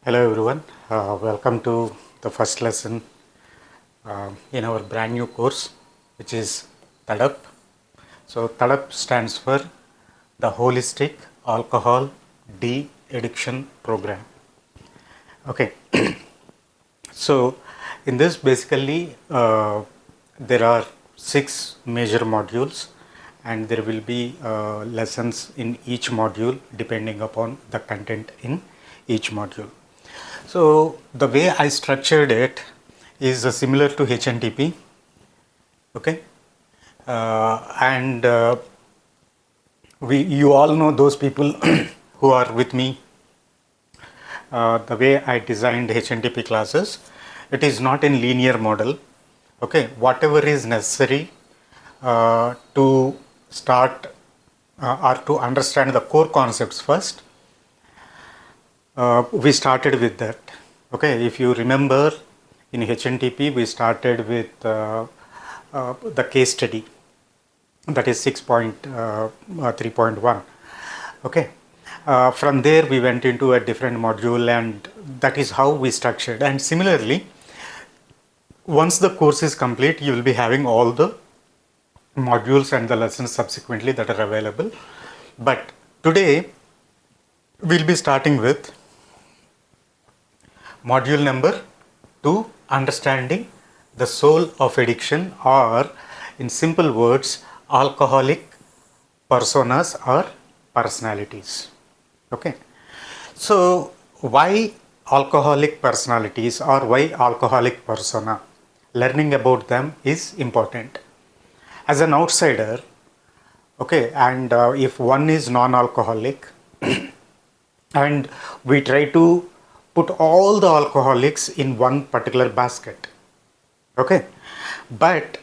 Hello everyone, welcome to the first lesson in our brand new course, which is TADAP. So TADAP stands for the Holistic Alcohol De-Addiction Program. Okay, so in this basically there are 6 major modules and there will be lessons in each module depending upon the content in each module. So the way I structured it is similar to HNTP, okay, and you all know those people who are with me. The way I designed HNTP classes, it is not in linear model. Okay, whatever is necessary to start or to understand the core concepts first. We started with that. Okay, if you remember in HNTP, we started with the case study, that is 6.3.1. Okay, from there we went into a different module, and that is how we structured. And similarly, once the course is complete, you will be having all the modules and the lessons subsequently that are available. But today we'll be starting with module number 2, understanding the soul of addiction, or in simple words, alcoholic personas or personalities. Okay, so why alcoholic personalities or why alcoholic persona? Learning about them is important. As an outsider, okay, and if one is non-alcoholic and we try to put all the alcoholics in one particular basket, okay, but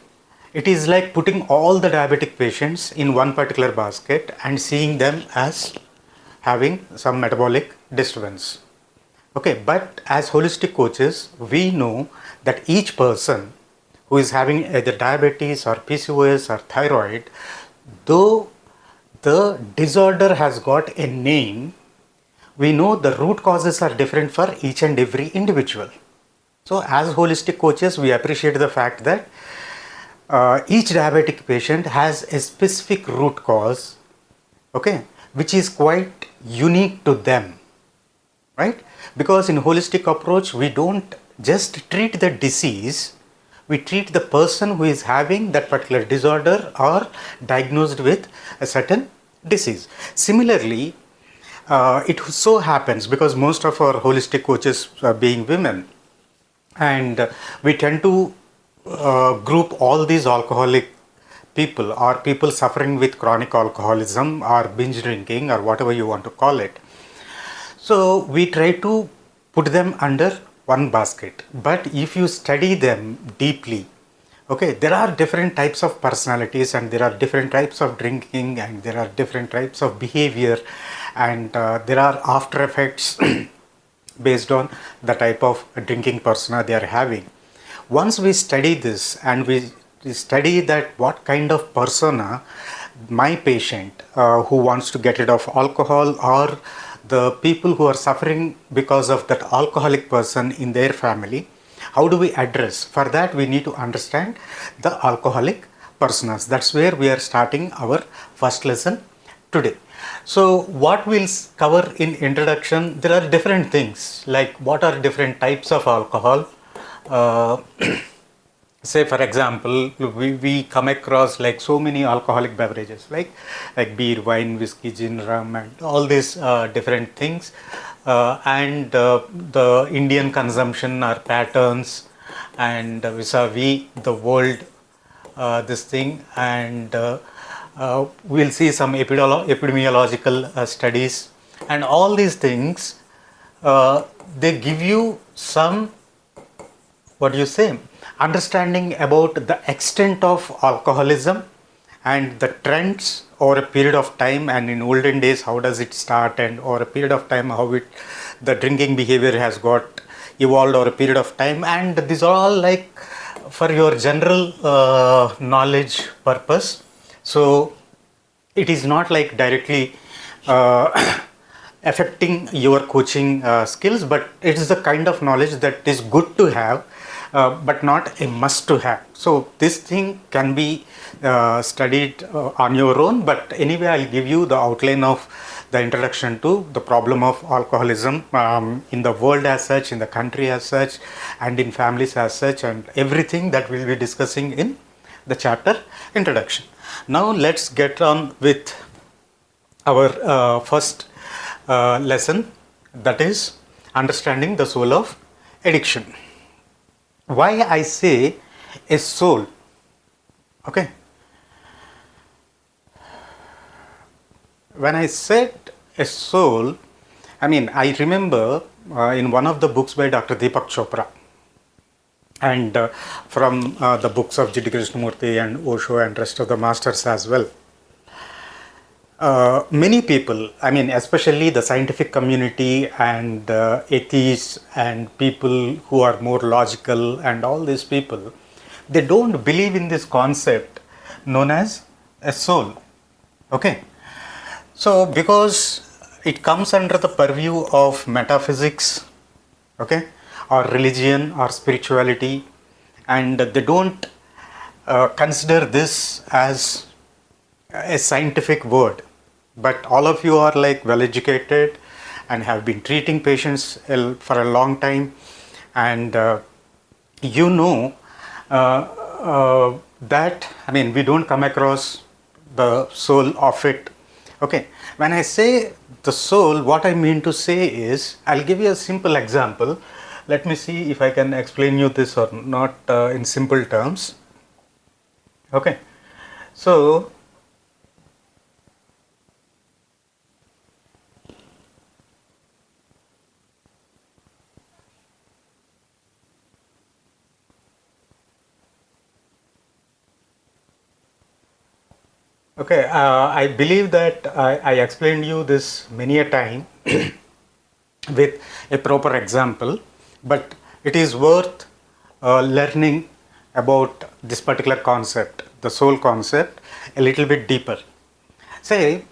it is like putting all the diabetic patients in one particular basket and seeing them as having some metabolic disturbance. Okay, but as holistic coaches, we know that each person who is having either diabetes or PCOS or thyroid, though the disorder has got a name, we know the root causes are different for each and every individual. So as holistic coaches, we appreciate the fact that each diabetic patient has a specific root cause, okay, which is quite unique to them, right? Because in holistic approach, we don't just treat the disease, we treat the person who is having that particular disorder or diagnosed with a certain disease. Similarly, it so happens, because most of our holistic coaches being women, and we tend to group all these alcoholic people or people suffering with chronic alcoholism or binge drinking or whatever you want to call it. So we try to put them under one basket. But if you study them deeply, okay, there are different types of personalities and there are different types of drinking and there are different types of behavior, and there are after effects based on the type of drinking persona they are having. Once we study this and we study that what kind of persona my patient who wants to get rid of alcohol, or the people who are suffering because of that alcoholic person in their family, how do we address? For that, we need to understand the alcoholic personas. That's where we are starting our first lesson today. So what we'll cover in introduction, there are different things like what are different types of alcohol. Say for example, we come across like so many alcoholic beverages like beer, wine, whiskey, gin, rum, and all these different things, and the Indian consumption or patterns, and vis-a-vis the world, this thing, and we'll see some epidemiological studies, and all these things, they give you some, what do you say, understanding about the extent of alcoholism and the trends over a period of time, and in olden days how does it start, and over a period of time how the drinking behavior has got evolved over a period of time. And these are all like for your general knowledge purpose. So it is not like directly affecting your coaching skills, but it is the kind of knowledge that is good to have, but not a must to have. So this thing can be studied on your own, but anyway I'll give you the outline of the introduction to the problem of alcoholism in the world as such, in the country as such, and in families as such, and everything that we'll be discussing in the chapter introduction. Now let's get on with our first lesson, that is understanding the soul of addiction. Why I say a soul? Okay. When I said a soul, I mean, I remember in one of the books by Dr. Deepak Chopra, and from the books of G.D. Krishnamurti and Osho and rest of the masters as well, many people, I mean, especially the scientific community and atheists and people who are more logical and all these people, they don't believe in this concept known as a soul. Okay. So because it comes under the purview of metaphysics, okay, or religion or spirituality, and they don't consider this as a scientific word. But all of you are like well educated and have been treating patients for a long time, and you know that, I mean, we don't come across the soul of it. Okay, when I say the soul, what I mean to say is, I'll give you a simple example. Let me see if I can explain you this or not in simple terms. Okay, so okay, I believe that I explained you this many a time with a proper example, but it is worth learning about this particular concept, the soul concept, a little bit deeper. Say,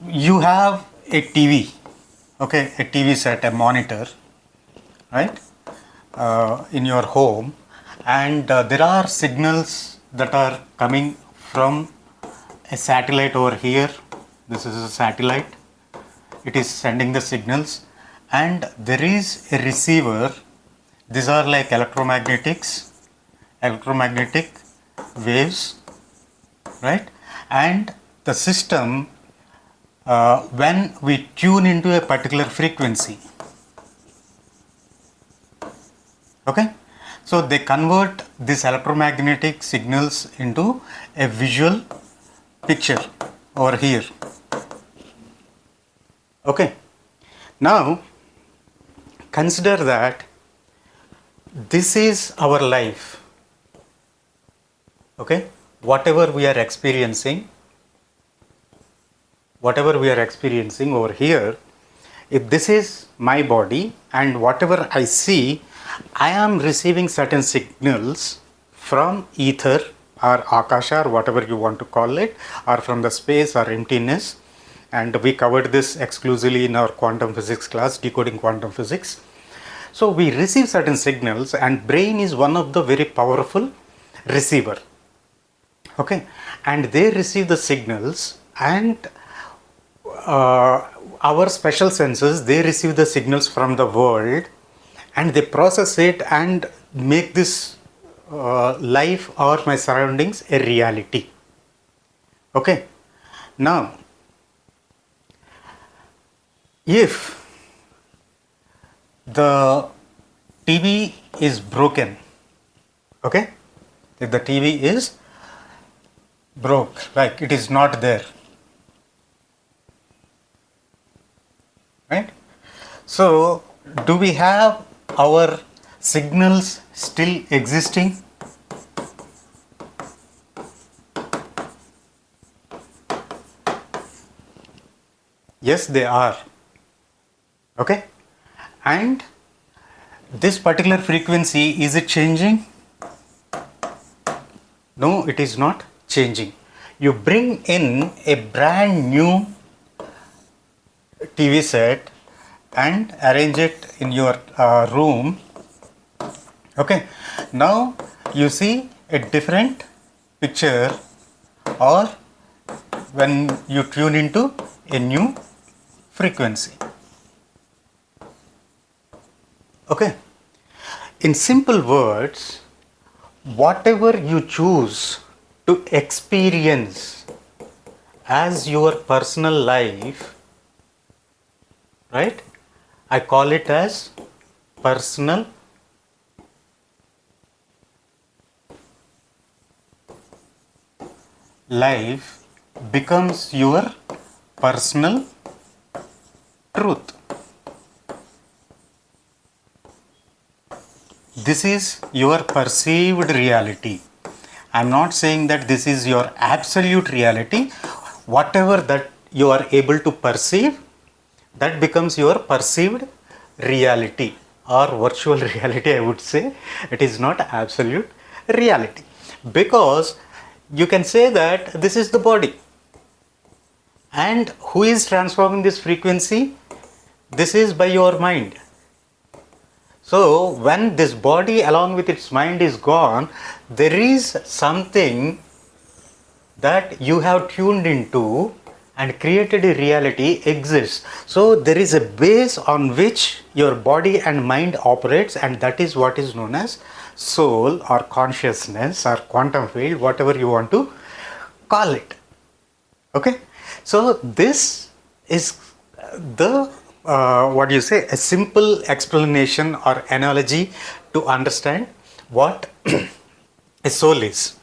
you have a TV, okay, a TV set, a monitor, right, in your home, and there are signals that are coming from a satellite over here. This is a satellite, it is sending the signals, and there is a receiver. These are like electromagnetic waves, right? And the system, when we tune into a particular frequency, okay, so they convert these electromagnetic signals into a visual picture over here. Okay, now consider that this is our life. Okay, whatever we are experiencing over here, if this is my body and whatever I see, I am receiving certain signals from ether or akasha or whatever you want to call it, or from the space or emptiness, and we covered this exclusively in our quantum physics class, decoding quantum physics. So we receive certain signals, and brain is one of the very powerful receiver. Okay, and they receive the signals, and our special senses, they receive the signals from the world, and they process it and make this life or my surroundings a reality. Okay, now if the TV is broken, okay, if the TV is broke, like it is not there, right? So do we have our signals still existing? Yes, they are. Okay, and this particular frequency, is it changing? No, it is not changing. You bring in a brand new TV set and arrange it in your room. Okay, now you see a different picture, or when you tune into a new frequency. Okay, in simple words, whatever you choose to experience as your personal life, right? I call it as personal life becomes your personal truth. This is your perceived reality. I am not saying that this is your absolute reality. Whatever that you are able to perceive, that becomes your perceived reality, or virtual reality, I would say. It is not absolute reality, because you can say that this is the body, and who is transforming this frequency? This is by your mind. So when this body along with its mind is gone, there is something that you have tuned into and created a reality exists. So there is a base on which your body and mind operates, and that is what is known as soul or consciousness or quantum field, whatever you want to call it. Okay, so this is the a simple explanation or analogy to understand what a soul is.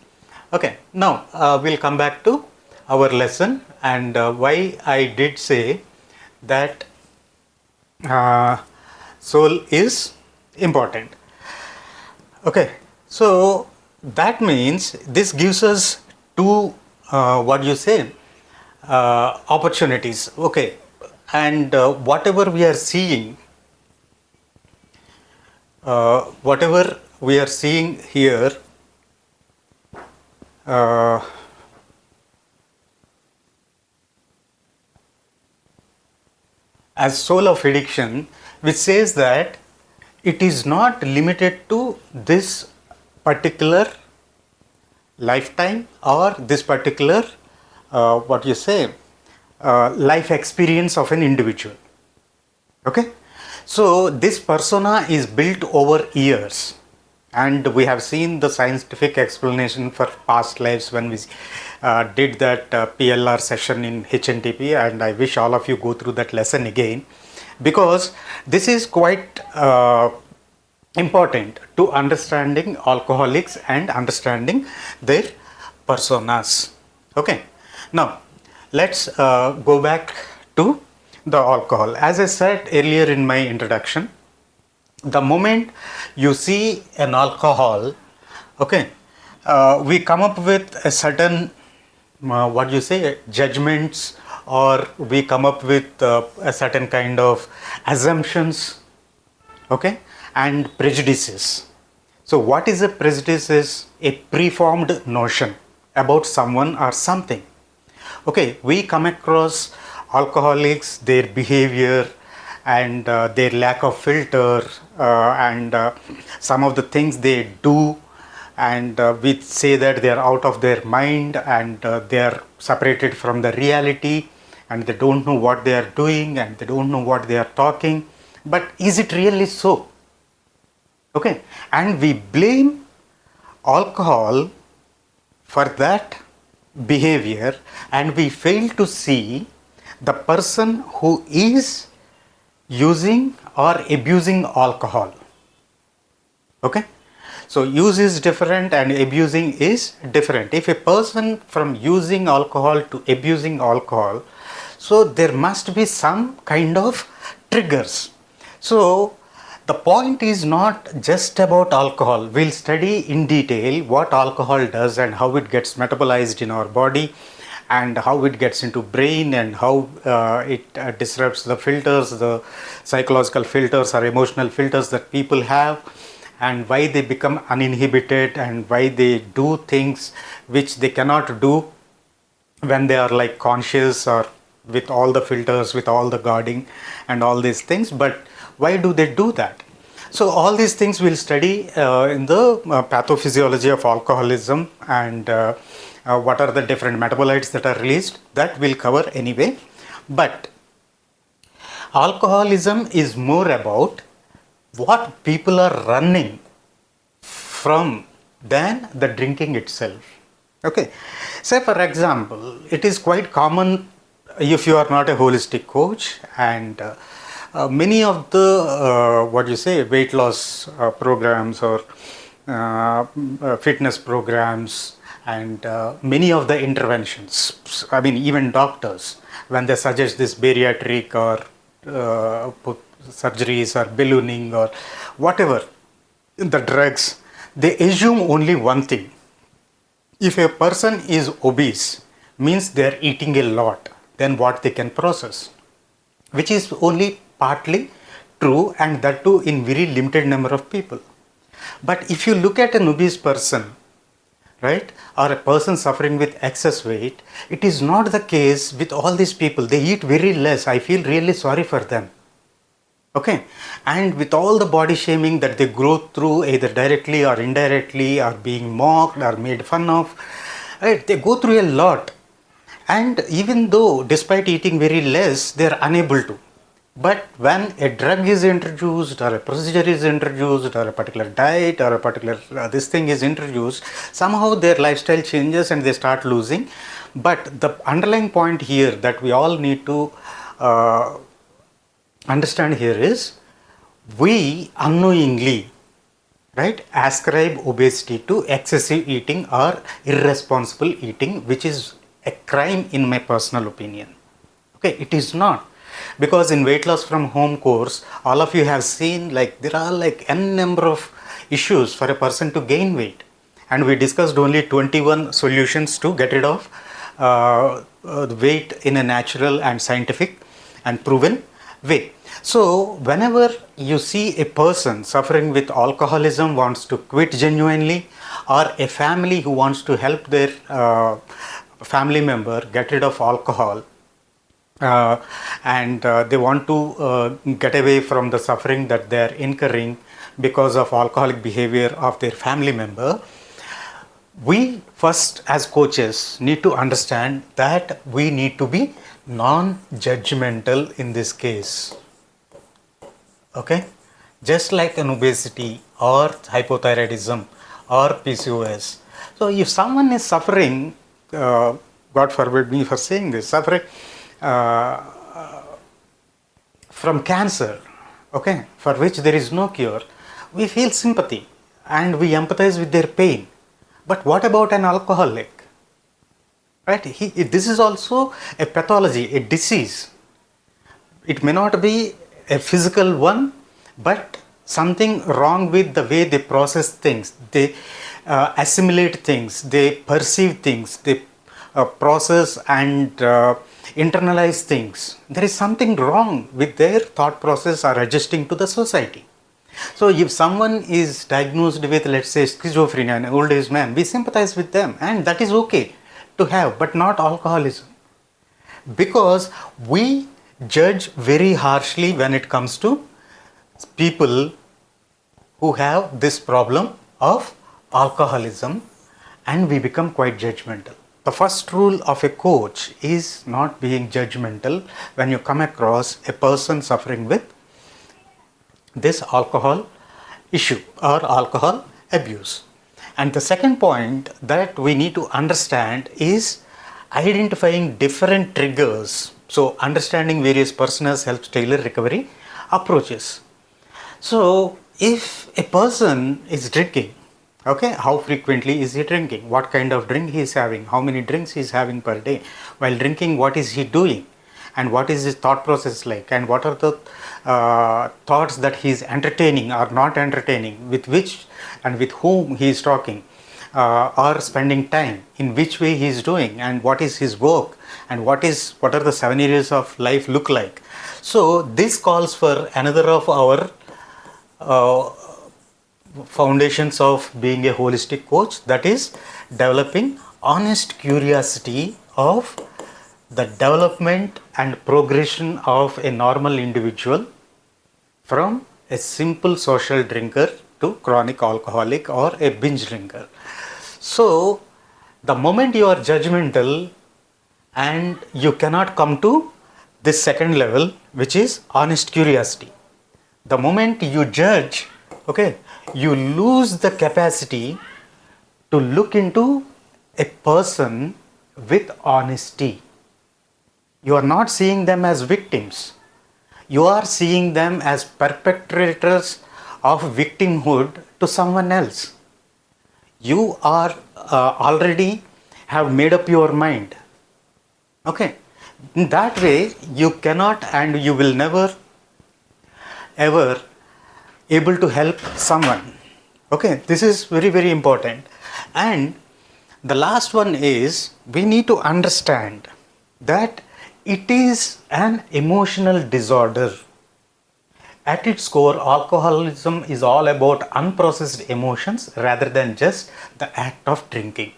Okay, now we'll come back to our lesson, and why I did say that soul is important. Okay, so that means this gives us two opportunities. Okay, and whatever we are seeing here, as soul of addiction, which says that it is not limited to this particular lifetime or this particular life experience of an individual. Okay, so this persona is built over years, and we have seen the scientific explanation for past lives when we did that PLR session in HNTP, and I wish all of you go through that lesson again, because this is quite important to understanding alcoholics and understanding their personas. Okay, now let's go back to the alcohol. As I said earlier in my introduction, the moment you see an alcohol, okay, we come up with a certain judgments, or we come up with a certain kind of assumptions, okay, and prejudices. So what is a prejudice? Is a preformed notion about someone or something. Okay, we come across alcoholics, their behavior and their lack of filter, and some of the things they do, and we say that they are out of their mind, and they are separated from the reality, and they don't know what they are doing, and they don't know what they are talking. But is it really so? Okay, and we blame alcohol for that behavior, and we fail to see the person who is using or abusing alcohol. Okay, so use is different and abusing is different. If a person from using alcohol to abusing alcohol, so there must be some kind of triggers. So the point is not just about alcohol. We'll study in detail what alcohol does and how it gets metabolized in our body, and how it gets into brain, and how it disrupts the filters, the psychological filters or emotional filters that people have, and why they become uninhibited, and why they do things which they cannot do when they are like conscious or with all the filters, with all the guarding and all these things. But why do they do that? So all these things we'll study in the pathophysiology of alcoholism, and what are the different metabolites that are released, that we'll cover anyway. But alcoholism is more about what people are running from than the drinking itself. Okay, say for example, it is quite common if you are not a holistic coach, and many of the what you say weight loss programs or fitness programs, and many of the interventions, I mean even doctors, when they suggest this bariatric or surgeries or ballooning or whatever, the drugs, they assume only one thing: if a person is obese, means they are eating a lot than what they can process, which is only partly true, and that too in very limited number of people. But if you look at an obese person, right, or a person suffering with excess weight, it is not the case with all these people. They eat very less. I feel really sorry for them. Okay, and with all the body shaming that they go through, either directly or indirectly, or being mocked or made fun of, right, they go through a lot. And even though despite eating very less, they are unable to. But when a drug is introduced, or a procedure is introduced, or a particular diet, or a particular this thing is introduced, somehow their lifestyle changes and they start losing. But the underlying point here that we all need to understand here is, we unknowingly, right, ascribe obesity to excessive eating or irresponsible eating, which is a crime in my personal opinion. Okay, it is not. Because in weight loss from home course, all of you have seen, like there are like n number of issues for a person to gain weight, and we discussed only 21 solutions to get rid of the weight in a natural and scientific and proven way. So whenever you see a person suffering with alcoholism wants to quit genuinely, or a family who wants to help their family member get rid of alcohol, and they want to get away from the suffering that they are incurring because of alcoholic behavior of their family member, we first as coaches need to understand that we need to be non-judgmental in this case. Okay, just like an obesity or hypothyroidism or PCOS. So if someone is suffering, God forbid me for saying this, suffering from cancer, okay, for which there is no cure, we feel sympathy and we empathize with their pain. But what about an alcoholic? Right? This is also a pathology, a disease. It may not be a physical one, but something wrong with the way they process things, they assimilate things, they perceive things, they process and internalize things. There is something wrong with their thought process or adjusting to the society. So if someone is diagnosed with, let's say, schizophrenia, an old age man, we sympathize with them, and that is okay to have, but not alcoholism. Because we judge very harshly when it comes to people who have this problem of alcoholism, and we become quite judgmental. The first rule of a coach is not being judgmental when you come across a person suffering with this alcohol issue or alcohol abuse. And the second point that we need to understand is identifying different triggers. So understanding various personas helps tailor recovery approaches. So if a person is drinking, okay, how frequently is he drinking? What kind of drink he is having? How many drinks he is having per day? While drinking, what is he doing? And what is his thought process like? And what are the thoughts that he is entertaining or not entertaining? With which and with whom he is talking or spending time? In which way he is doing? And what is his work? And what are the 7 areas of life look like? So this calls for another of our foundations of being a holistic coach, that is developing honest curiosity of the development and progression of a normal individual from a simple social drinker to chronic alcoholic or a binge drinker. So, the moment you are judgmental and you cannot come to this second level, which is honest curiosity. The moment you judge, okay, you lose the capacity to look into a person with honesty. You are not seeing them as victims. You are seeing them as perpetrators of victimhood to someone else. You are already have made up your mind. Okay. In that way, you cannot and you will never ever able to help someone. Okay. This is very, very important. And the last one is we need to understand that it is an emotional disorder. At its core, alcoholism is all about unprocessed emotions rather than just the act of drinking.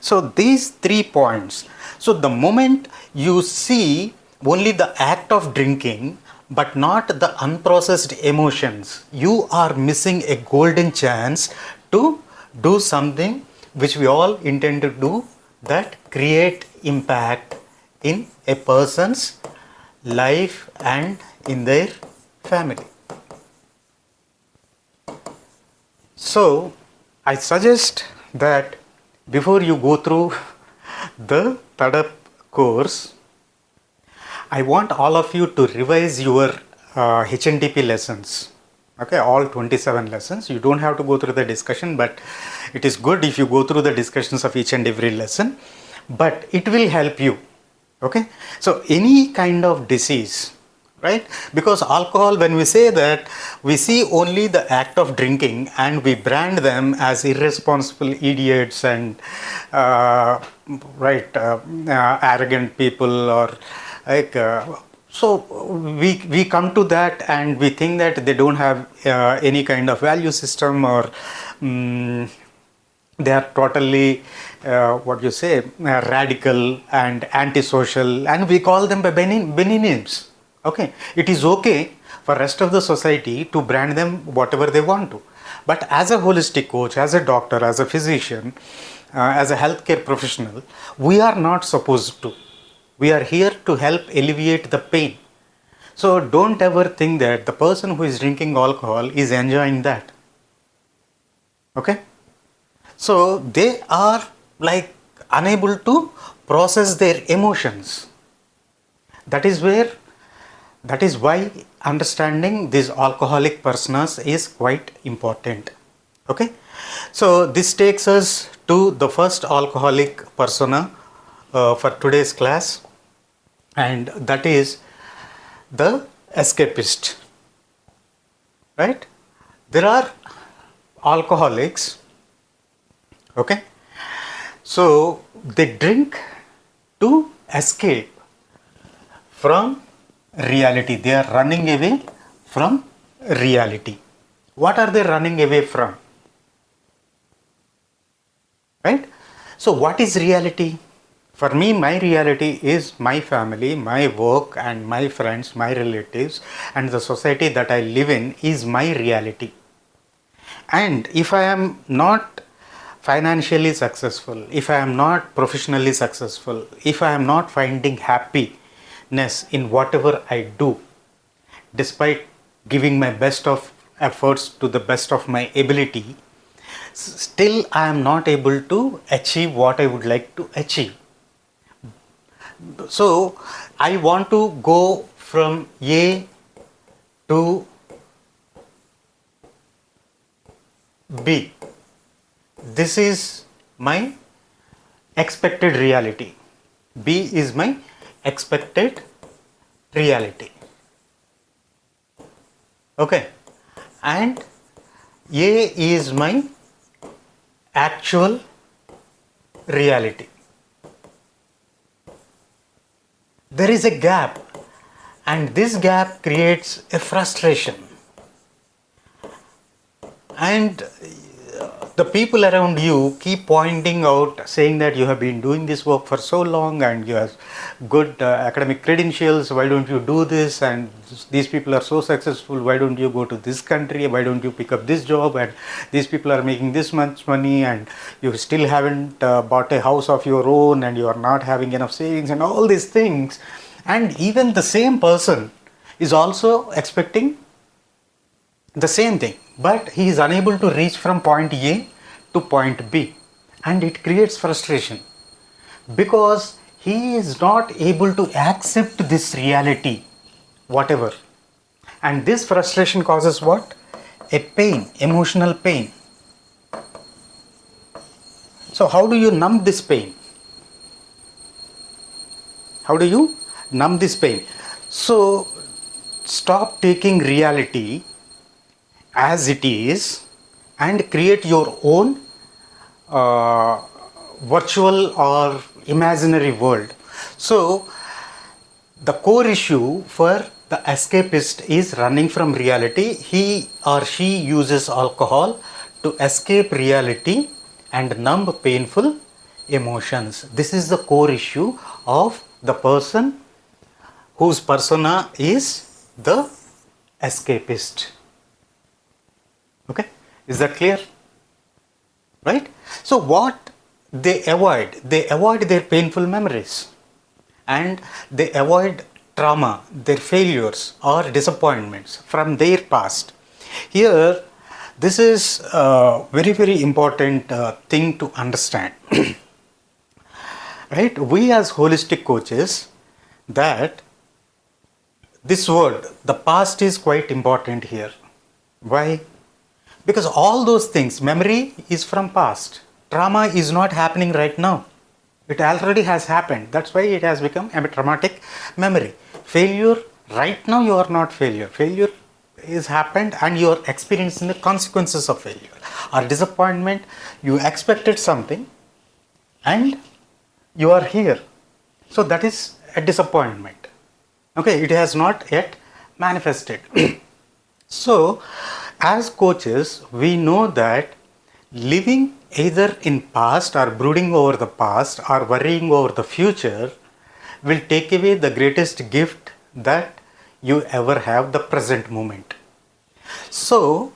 So these 3 points. So the moment you see only the act of drinking but not the unprocessed emotions, you are missing a golden chance to do something which we all intend to do, that create impact in a person's life and in their family. So I suggest that before you go through the TADAP course, I want all of you to revise your HNDP lessons. Okay, all 27 lessons. You don't have to go through the discussion, but it is good if you go through the discussions of each and every lesson. But it will help you. Okay, so any kind of disease, right? Because alcohol, when we say that, we see only the act of drinking and we brand them as irresponsible idiots and arrogant people, or like so we come to that and we think that they don't have any kind of value system, or they are totally radical and antisocial, and we call them by many names. Okay, it is okay for rest of the society to brand them whatever they want to, but as a holistic coach, as a doctor, as a physician, as a healthcare professional, we are not supposed to. We are here to help alleviate the pain. So don't ever think that the person who is drinking alcohol is enjoying that. Okay, so they are like unable to process their emotions. That is why understanding these alcoholic personas is quite important. Okay, so this takes us to the first alcoholic persona for today's class, and that is the escapist. Right? There are alcoholics. Okay, so they drink to escape from reality. They are running away from reality. What are they running away from? Right? So what is reality? For me, my reality is my family, my work, and my friends, my relatives, and the society that I live in is my reality. And if I am not financially successful, if I am not professionally successful, if I am not finding happiness in whatever I do, despite giving my best of efforts to the best of my ability, still I am not able to achieve what I would like to achieve. So I want to go from A to B. This is my expected reality. B is my expected reality. Okay, and A is my actual reality. There is a gap, and this gap creates a frustration. And the people around you keep pointing out, saying that you have been doing this work for so long and you have good academic credentials, why don't you do this, and these people are so successful, why don't you go to this country, why don't you pick up this job, and these people are making this much money and you still haven't bought a house of your own and you are not having enough savings and all these things. And even the same person is also expecting the same thing, but he is unable to reach from point A to point B, and it creates frustration because he is not able to accept this reality, whatever. And this frustration causes what? A pain, emotional pain. So how do you numb this pain? How do you numb this pain? So stop taking reality as it is and create your own virtual or imaginary world. So the core issue for the escapist is running from reality. He or she uses alcohol to escape reality and numb painful emotions. This is the core issue of the person whose persona is the escapist. Okay, is that clear? Right? So what they avoid their painful memories, and they avoid trauma, their failures or disappointments from their past. Here, this is a very, very important thing to understand. Right? We as holistic coaches, that this word, the past, is quite important here. Why? Because all those things, memory is from past. Trauma is not happening right now. It already has happened. That's why it has become a traumatic memory. Failure, right now you are not failure. Failure is happened and you are experiencing the consequences of failure. Or disappointment, you expected something and you are here. So that is a disappointment. Okay, it has not yet manifested. So, as coaches, we know that living either in past or brooding over the past or worrying over the future will take away the greatest gift that you ever have, the present moment. So,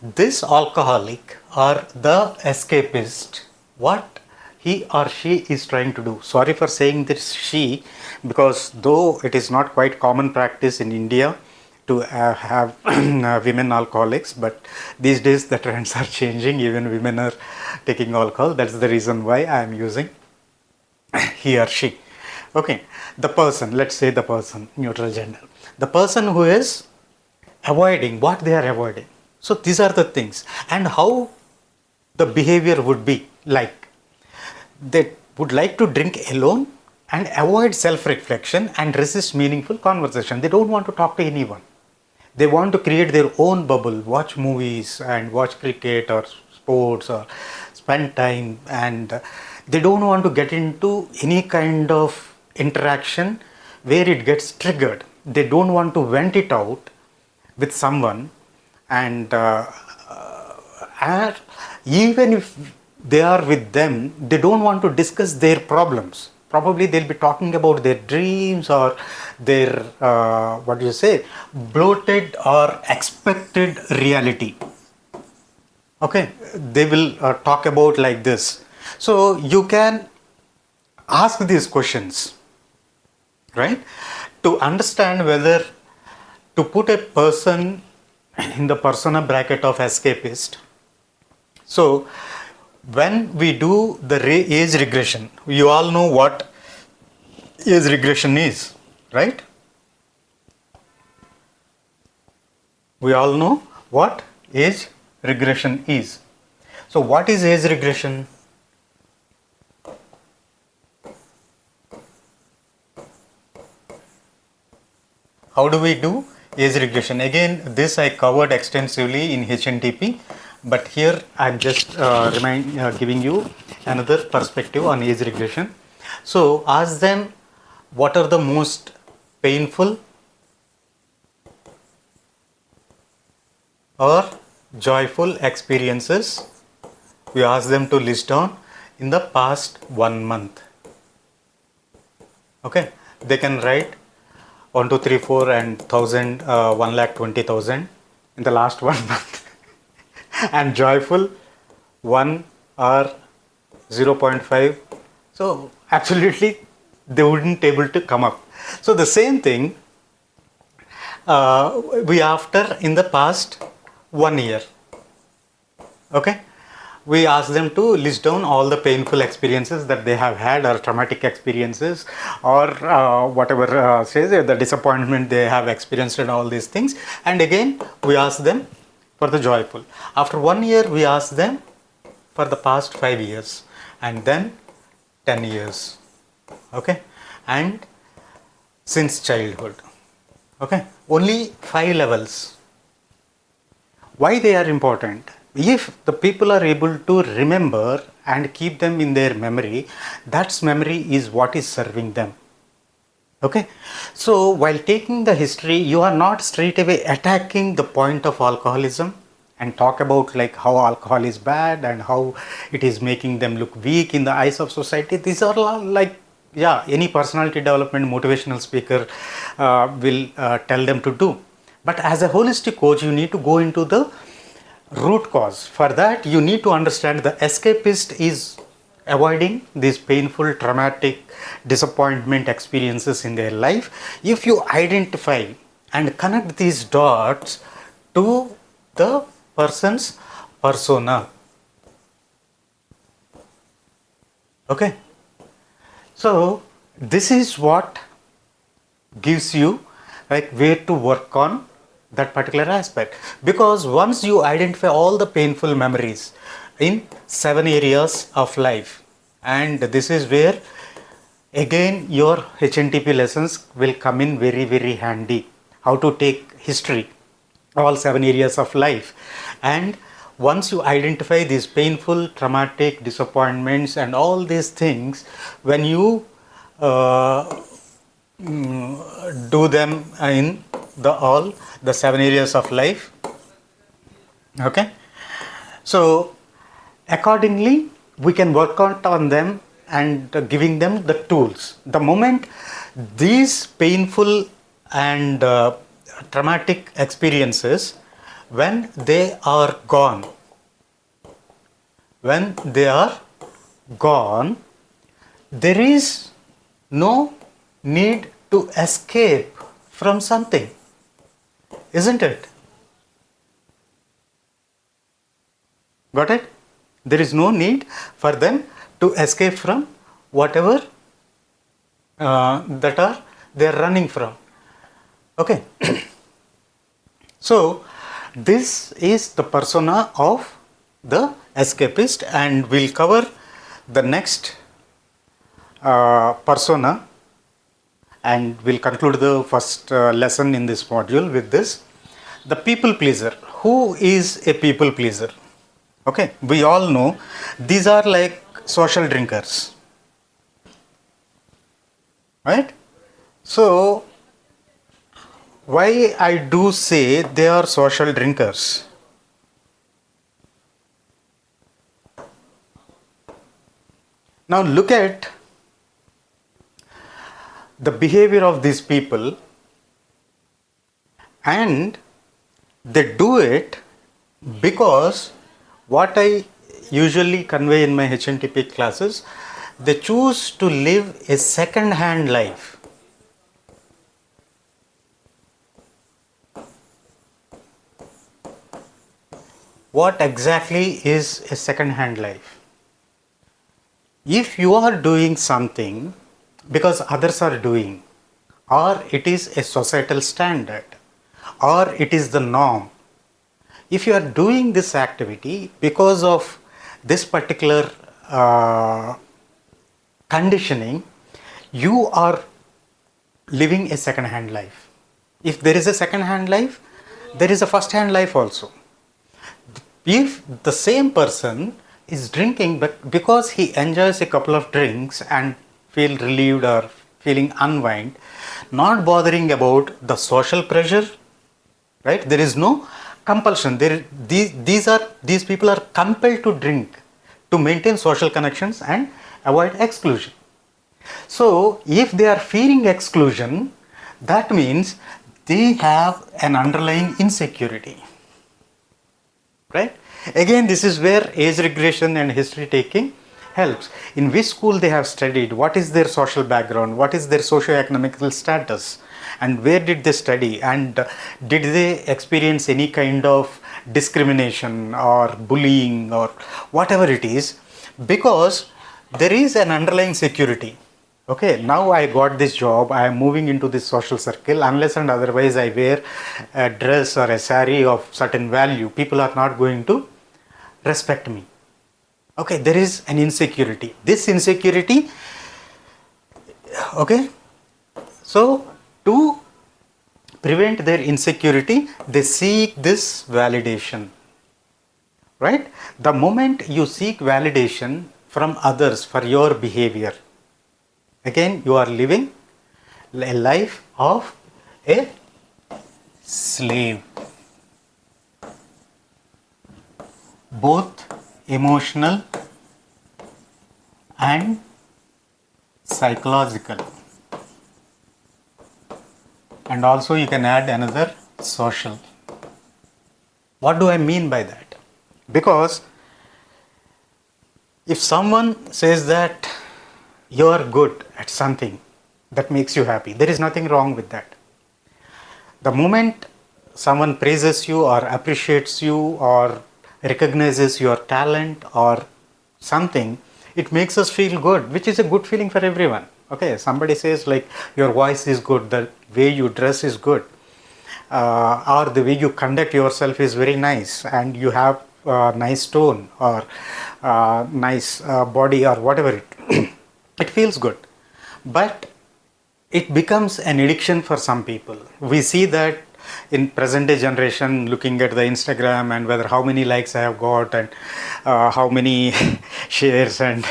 this alcoholic or the escapist, what he or she is trying to do, sorry for saying this she, because though it is not quite common practice in India to have women alcoholics, but these days the trends are changing, even women are taking alcohol. That's the reason why I am using he or she. Okay, the person, let's say the person, neutral gender, the person who is avoiding what they are avoiding. So these are the things, and how the behavior would be like. They would like to drink alone and avoid self-reflection and resist meaningful conversation. They don't want to talk to anyone. They want to create their own bubble, watch movies and watch cricket or sports or spend time, and they don't want to get into any kind of interaction where it gets triggered. They don't want to vent it out with someone, and even if they are with them, they don't want to discuss their problems. Probably they'll be talking about their dreams or their, bloated or expected reality. Okay, they will talk about like this. So you can ask these questions, right, to understand whether to put a person in the persona bracket of escapist. So when we do the age regression, you all know what age regression is, right? We all know what age regression is. So what is age regression? How do we do age regression? Again, this I covered extensively in HNTP, but here I am just giving you another perspective on age regression. So ask them, what are the most painful or joyful experiences we ask them to list down in the past 1 month. Okay, they can write 1, 2, 3, 4 and 1000, 1,20,000 in the last 1 month, and joyful 1 or 0.5. So absolutely they wouldn't able to come up. So the same thing we after in the past 1 year. Okay, we ask them to list down all the painful experiences that they have had, or traumatic experiences, or whatever says the disappointment they have experienced and all these things. And again we ask them for the joyful. After 1 year we ask them for the past 5 years, and then 10 years. Okay, and since childhood. Okay, only 5 levels. Why they are important? If the people are able to remember and keep them in their memory, that memory is what is serving them. Okay, so while taking the history, you are not straight away attacking the point of alcoholism and talk about like how alcohol is bad and how it is making them look weak in the eyes of society. These are all like, yeah, any personality development motivational speaker will tell them to do. But as a holistic coach, you need to go into the root cause. For that, you need to understand the escapist is avoiding these painful, traumatic, disappointment experiences in their life. If you identify and connect these dots to the person's persona. Okay, so this is what gives you like where to work on that particular aspect, because once you identify all the painful memories in 7 areas of life, and this is where again your HNTP lessons will come in very, very handy, how to take history, all 7 areas of life. And once you identify these painful, traumatic disappointments and all these things, when you do them in the 7 areas of life. Okay, so accordingly we can work out on them and giving them the tools. The moment these painful and traumatic experiences, when they are gone, there is no need to escape from something, isn't it? Got it? There is no need for them to escape from whatever that they are running from. Okay. So this is the persona of the escapist, and we'll cover the next persona, and we'll conclude the first lesson in this module with this. The people pleaser. Who is a people pleaser? Okay, we all know these are like social drinkers, right? So why I do say they are social drinkers? Now look at the behavior of these people, and they do it because what I usually convey in my HNTP classes, they choose to live a second-hand life. What exactly is a second-hand life? If you are doing something because others are doing, or it is a societal standard, or it is the norm, if you are doing this activity because of this particular conditioning, you are living a second-hand life. If there is a second-hand life, there is a first-hand life also. If the same person is drinking but because he enjoys a couple of drinks and feel relieved or feeling unwind, not bothering about the social pressure, right? There is no compulsion. These people are compelled to drink to maintain social connections and avoid exclusion. So if they are fearing exclusion, that means they have an underlying insecurity, right? Again, this is where age regression and history taking helps. In which school they have studied, what is their social background, what is their socio-economical status, and where did they study, and did they experience any kind of discrimination or bullying or whatever it is, because there is an underlying security. Okay, now I got this job, I am moving into this social circle, unless and otherwise I wear a dress or a saree of certain value, people are not going to respect me. Okay, there is an insecurity. This insecurity, okay, so to prevent their insecurity, they seek this validation, right? The moment you seek validation from others for your behavior, again you are living a life of a slave, both emotional and psychological, and also you can add another social. What do I mean by that? Because if someone says that you are good at something that makes you happy, there is nothing wrong with that. The moment someone praises you or appreciates you or recognizes your talent or something, it makes us feel good, which is a good feeling for everyone. Okay, somebody says like your voice is good, the way you dress is good, or the way you conduct yourself is very nice, and you have nice tone or nice body or whatever it it feels good. But it becomes an addiction for some people. We see that in present day generation, looking at the Instagram and whether how many likes I have got and how many shares and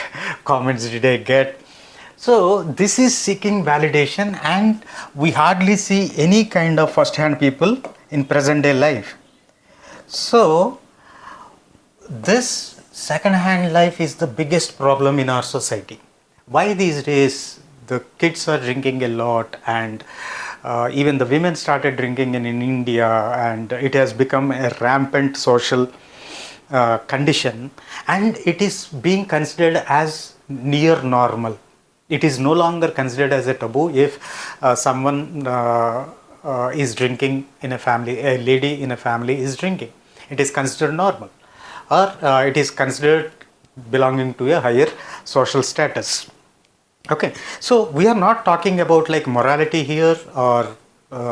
comments did I get. So this is seeking validation, and we hardly see any kind of first hand people in present day life. So this second hand life is the biggest problem in our society. Why these days the kids are drinking a lot, and even the women started drinking in India, and it has become a rampant social condition, and it is being considered as near normal. It is no longer considered as a taboo if someone is drinking in a family, a lady in a family is drinking. It is considered normal, or it is considered belonging to a higher social status. Okay, so we are not talking about like morality here or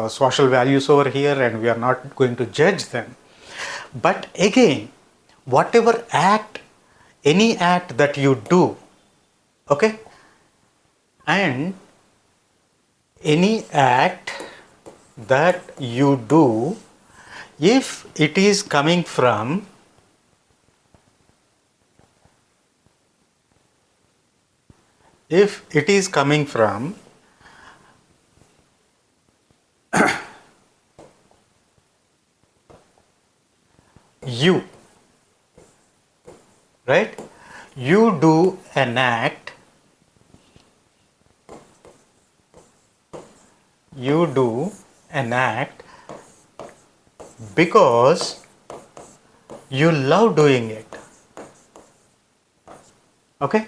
social values over here, and we are not going to judge them. But again, whatever act, any act that you do, okay, and any act that you do, if it is coming from you, right? You do an act, because you love doing it. Okay?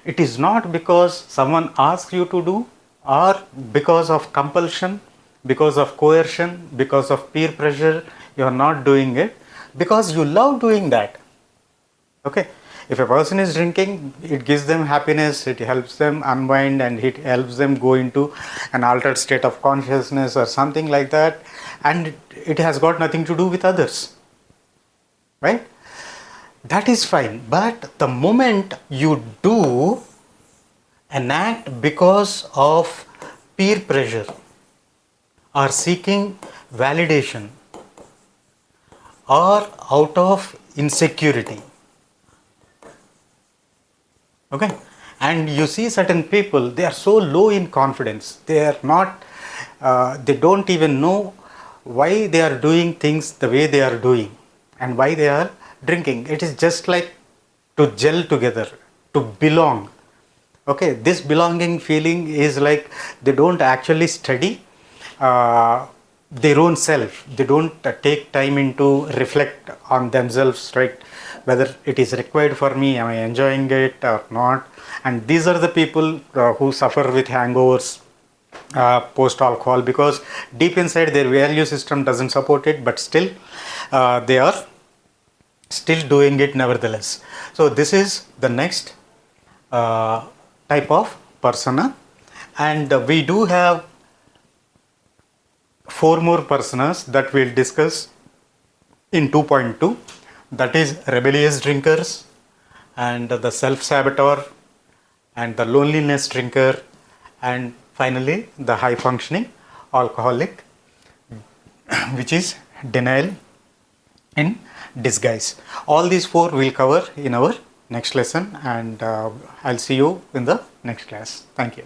It is not because someone asks you to do, or because of compulsion, because of coercion, because of peer pressure, you are not doing it, because you love doing that. Okay? If a person is drinking, it gives them happiness, it helps them unwind, and it helps them go into an altered state of consciousness or something like that, and it has got nothing to do with others, right? That is fine. But the moment you do an act because of peer pressure or seeking validation or out of insecurity, okay, and you see certain people, they are so low in confidence, they are not, they don't even know why they are doing things the way they are doing and why they are drinking. It is just like to gel together, to belong. Okay, this belonging feeling is like they don't actually study their own self. They don't take time into reflect on themselves, right? Whether it is required for me, am I enjoying it or not? And these are the people who suffer with hangovers post alcohol, because deep inside their value system doesn't support it, but still they are still doing it nevertheless. So this is the next uh, type of persona, and we do have four more personas that we'll discuss in 2.2, that is rebellious drinkers, and the self-saboteur, and the loneliness drinker, and finally the high functioning alcoholic, which is denial in disguise. All these four we'll cover in our next lesson, and I'll see you in the next class. Thank you.